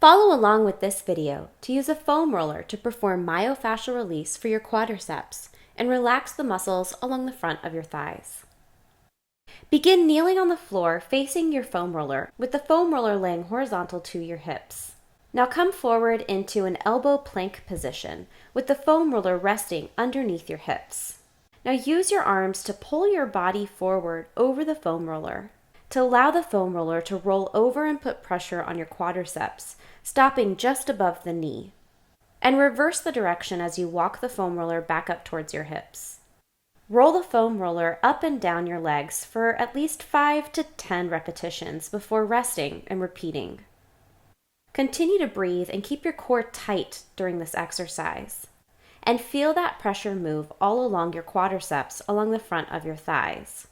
Follow along with this video to use a foam roller to perform myofascial release for your quadriceps and relax the muscles along the front of your thighs. Begin kneeling on the floor facing your foam roller with the foam roller laying horizontal to your hips. Now come forward into an elbow plank position with the foam roller resting underneath your hips. Now use your arms to pull your body forward over the foam roller to allow the foam roller to roll over and put pressure on your quadriceps, stopping just above the knee. And reverse the direction as you walk the foam roller back up towards your hips. Roll the foam roller up and down your legs for at least 5 to 10 repetitions before resting and repeating. Continue to breathe and keep your core tight during this exercise. And feel that pressure move all along your quadriceps along the front of your thighs.